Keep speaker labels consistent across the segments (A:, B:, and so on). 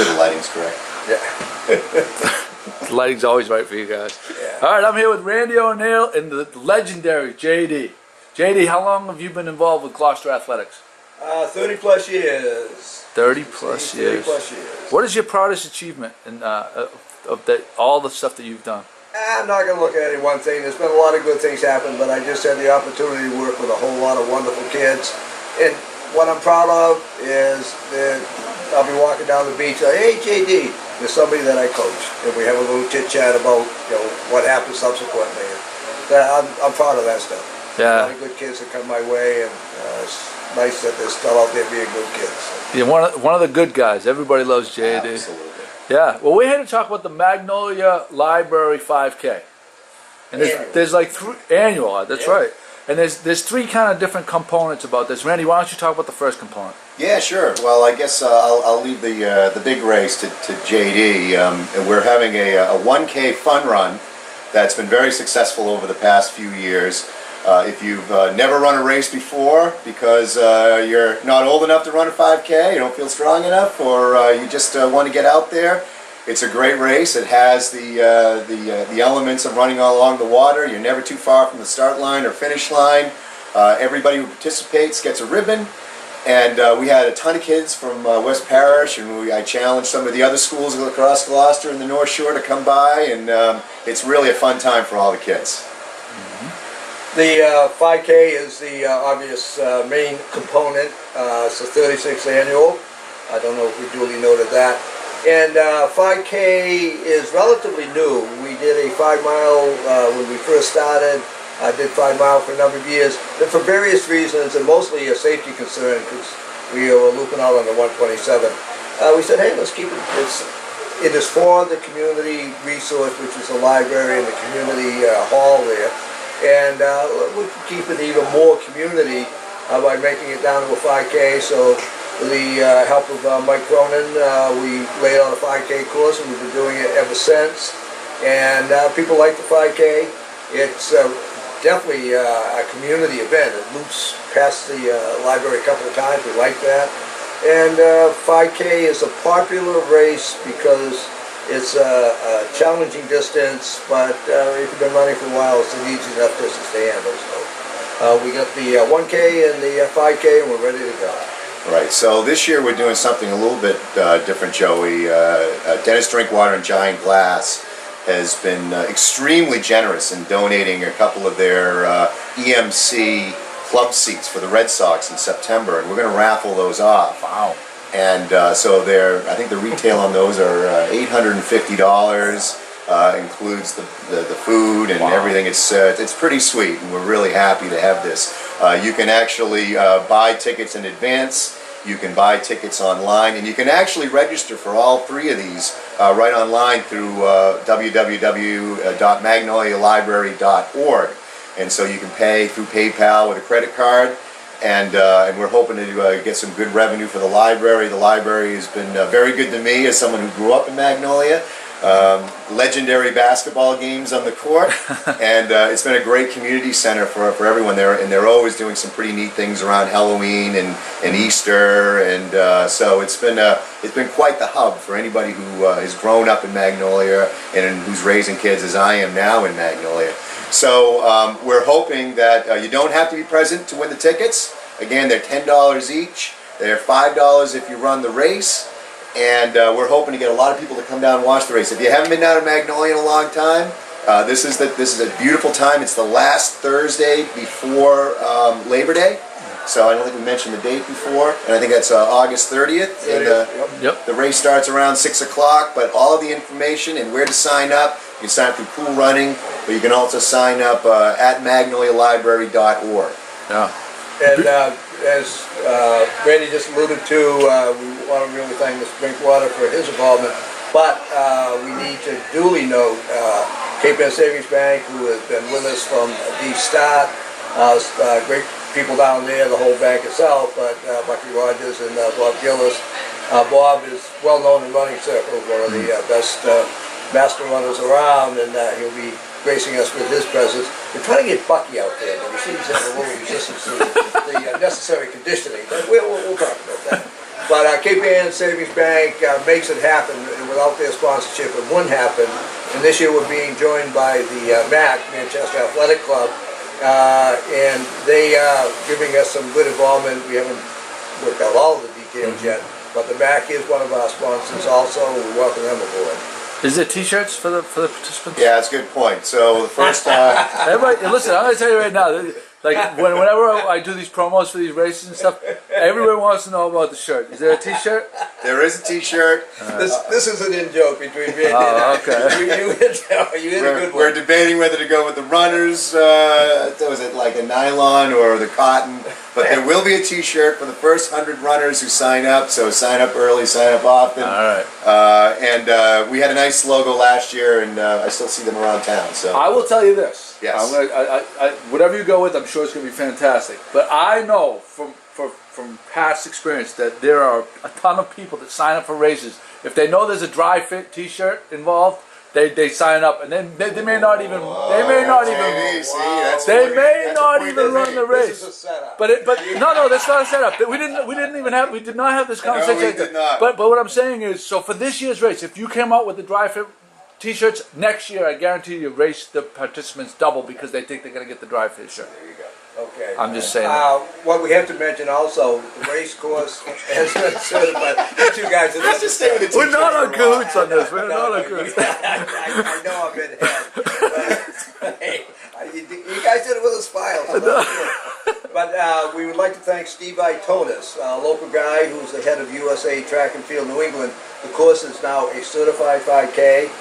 A: Sure, the lighting's correct.
B: Yeah.
C: The lighting's always right for you guys.
B: Yeah.
C: All right, I'm here with Randy O'Neill and the legendary JD. JD, how long have you been involved with Gloucester Athletics?
B: 30 plus years.
C: 30 plus years.
B: 30 plus years.
C: What is your proudest achievement in all the stuff that you've done?
B: I'm not going to look at any one thing. There's been a lot of good things happen, but I just had the opportunity to work with a whole lot of wonderful kids. And what I'm proud of is that I'll be walking down the beach, like, hey JD, there's somebody that I coach, and we have a little chit chat about what happened subsequently. I'm proud of that stuff.
C: Yeah.
B: A lot of good kids that come my way, and it's nice that they're still out there being good kids. So.
C: Yeah, one of the good guys. Everybody loves JD.
A: Absolutely.
C: Yeah. Well, we're here to talk about the Magnolia Library 5K. And there's like annual. That's right. And there's three kind of different components about this. Randy, why don't you talk about the first component?
A: Yeah, sure. Well, I guess I'll leave the big race to JD. And we're having a 1K fun run that's been very successful over the past few years. If you've never run a race before because you're not old enough to run a 5K, you don't feel strong enough, or you just want to get out there, it's a great race. It has the elements of running all along the water. You're never too far from the start line or finish line. Everybody who participates gets a ribbon. And we had a ton of kids from West Parish, and I challenged some of the other schools across Gloucester and the North Shore to come by, and it's really a fun time for all the kids.
B: The 5K is the obvious main component. It's the 36th annual. I don't know if we duly noted that. And 5K is relatively new. We did a 5 mile when we first started. I did 5 mile for a number of years. And for various reasons, and mostly a safety concern, because we were looping out on the 127. We said, hey, let's keep it. It is for the community resource, which is the library and the community hall there. And we can keep it even more community by making it down to a 5K. So with the help of Mike Cronin, we laid out a 5K course, and we've been doing it ever since. And people like the 5K. It's definitely a community event. It loops past the library a couple of times. We like that. And 5K is a popular race because it's a challenging distance, but if you've been running for a while, it's an easy enough distance to handle. So we got the 1K and the 5K, and we're ready to go.
A: Right, so this year we're doing something a little bit different, Joey. Dennis Drinkwater and Giant Glass has been extremely generous in donating a couple of their EMC club seats for the Red Sox in September, and we're going to raffle those off.
C: Wow.
A: And so I think the retail on those are $850, includes the food and everything. It's pretty sweet, and we're really happy to have this. You can actually buy tickets in advance. You can buy tickets online, and you can actually register for all three of these right online through www.magnolialibrary.org. And so you can pay through PayPal with a credit card, and we're hoping to get some good revenue for the library. The library has been very good to me as someone who grew up in Magnolia. Legendary basketball games on the court, and it's been a great community center for everyone there, and they're always doing some pretty neat things around Halloween and Easter, and so it's been quite the hub for anybody who has grown up in Magnolia and who's raising kids as I am now in Magnolia. So we're hoping that you don't have to be present to win the tickets. Again, they're $10 each. They're $5 if you run the race. And we're hoping to get a lot of people to come down and watch the race. If you haven't been down to Magnolia in a long time, this is a beautiful time. It's the last Thursday before Labor Day. So I don't think we mentioned the date before, and I think that's August 30th. And the race starts around 6 o'clock, but all of the information and where to sign up, you can sign up through Cool Running, but you can also sign up at magnolialibrary.org.
C: Yeah.
B: And as Randy just alluded to, we want to really thank Mr. Drinkwater for his involvement, but we need to duly note Cape Ann Savings Bank, who has been with us from the start. Great people down there, the whole bank itself, but Bucky Rogers and Bob Gillis. Bob is well known in running circles, one of the best master runners around, and he'll be gracing us with his presence. We're trying to get Bucky out there, but he seems to have a little resistance to the necessary conditioning, but we'll talk about that. But Cape Ann Savings Bank makes it happen. Without their sponsorship, it wouldn't happen. And this year we're being joined by the MAC, Manchester Athletic Club, and they are giving us some good involvement. We haven't worked out all of the details yet, but the MAC is one of our sponsors also. We welcome them aboard.
C: Is there T-shirts for the participants?
A: Yeah, that's a good point. So the first
C: Everybody, listen, I'm going to tell you right now. Like whenever I do these promos for these races and stuff, everyone wants to know about the shirt. Is there a T-shirt?
A: there is a T-shirt.
B: This is an in-joke between me and Dan.
C: Okay.
B: You hit a good one.
A: We're debating whether to go with the runners. Was it like a nylon or the cotton? But there will be a T-shirt for the first 100 runners who sign up. So sign up early, sign up often.
C: All right.
A: And we had a nice logo last year, and I still see them around town. So
C: I will tell you this.
A: Yes.
C: Whatever you go with, I'm sure it's going to be fantastic. But I know from past experience that there are a ton of people that sign up for races. If they know there's a dry fit T-shirt involved, they sign up, and then they may not even run the race.
B: This is a setup.
C: But no, that's not a setup. We did not have this conversation.
A: No, we did not.
C: But what I'm saying is, so for this year's race, if you came out with the dry fit T-shirts next year, I guarantee you race the participants double because they think they're going to get the dry fit shirt.
A: there you go.
B: Okay.
C: I'm just saying.
B: What we have to mention also, the race course has been certified. You two guys are
A: Let's just stay with the
C: We're
A: T-shirt
C: not on
A: for a while.
C: cahoots on this. We're not on cahoots.
B: I know I'm in head. But, hey, you guys did it with a smile. But we would like to thank Steve Itonis, a local guy who's the head of USA Track and Field New England. The course is now a certified 5K.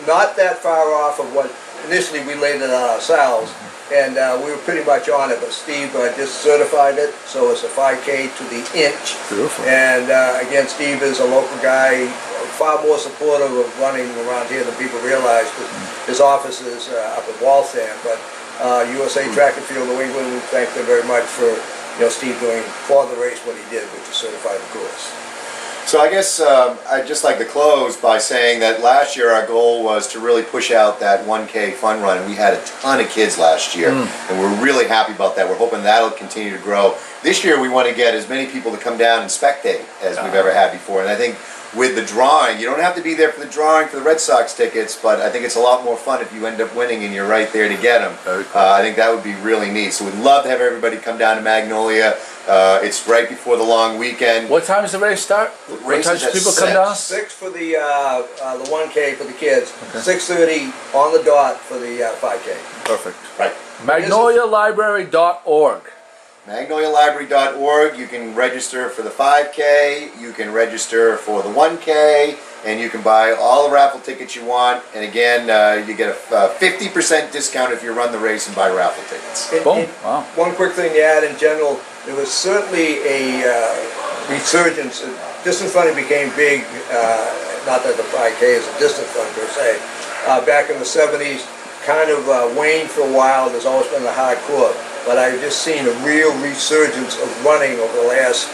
B: Not that far off of what initially we laid it out ourselves. And we were pretty much on it, but Steve just certified it, so it's a 5K to the inch.
C: Beautiful.
B: And again, Steve is a local guy, far more supportive of running around here than people realize. His office is up in Waltham, but USA Track and Field New England, we thank them very much for Steve doing for the race what he did, which is certify the course.
A: So I guess I'd just like to close by saying that last year our goal was to really push out that 1K fun run, and we had a ton of kids last year, and we're really happy about that. We're hoping that'll continue to grow. This year we want to get as many people to come down and spectate as we've ever had before, and I think with the drawing, you don't have to be there for the drawing for the Red Sox tickets, but I think it's a lot more fun if you end up winning and you're right there to get them. I think that would be really neat. So we'd love to have everybody come down to Magnolia. It's right before the long weekend.
C: What time does the race start? What time do people come down?
B: 6 for the 1K for the kids. 6:30 on the dot for the 5K.
C: Perfect.
A: Right.
C: MagnoliaLibrary.org.
A: MagnoliaLibrary.org. You can register for the 5K, you can register for the 1K, and you can buy all the raffle tickets you want. And again, you get a 50% discount if you run the race and buy raffle tickets.
C: Boom. Wow.
B: One quick thing to add in general, there was certainly a resurgence. Distance running became big, not that the 5K is a distance run per se. Back in the 70s, kind of waned for a while. There's always been the hardcore. But I've just seen a real resurgence of running over the last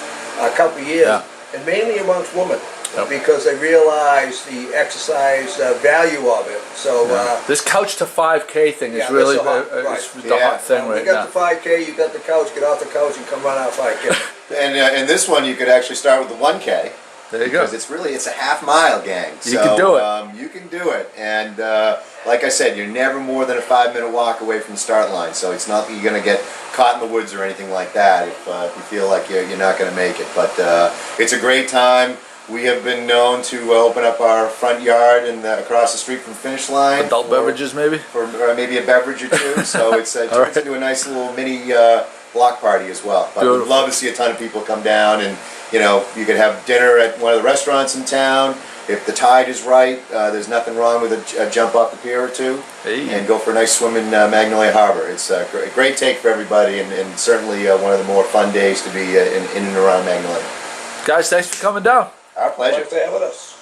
B: couple of years, and mainly amongst women, because they realize the exercise value of it. So
C: this couch to 5K thing is really the hot thing right now.
B: You got the 5K, you got the couch. Get off the couch and come run out 5K.
A: And this one, you could actually start with the 1K.
C: There you go.
A: Because it's a half mile, gang.
C: You can do it.
A: You can do it. And like I said, you're never more than a 5-minute walk away from the start line. So it's not that you're going to get caught in the woods or anything like that if you feel like you're not going to make it. But it's a great time. We have been known to open up our front yard and across the street from the finish line.
C: Adult beverages, maybe?
A: For maybe a beverage or two. So it's turns into a nice little mini block party as well. But we'd love to see a ton of people come down, and you could have dinner at one of the restaurants in town. If the tide is right, there's nothing wrong with a jump off the pier or two, and go for a nice swim in Magnolia Harbor. It's a great take for everybody, and certainly one of the more fun days to be in and around Magnolia.
C: Guys, thanks for coming down.
A: Our pleasure.
B: Thanks for having us.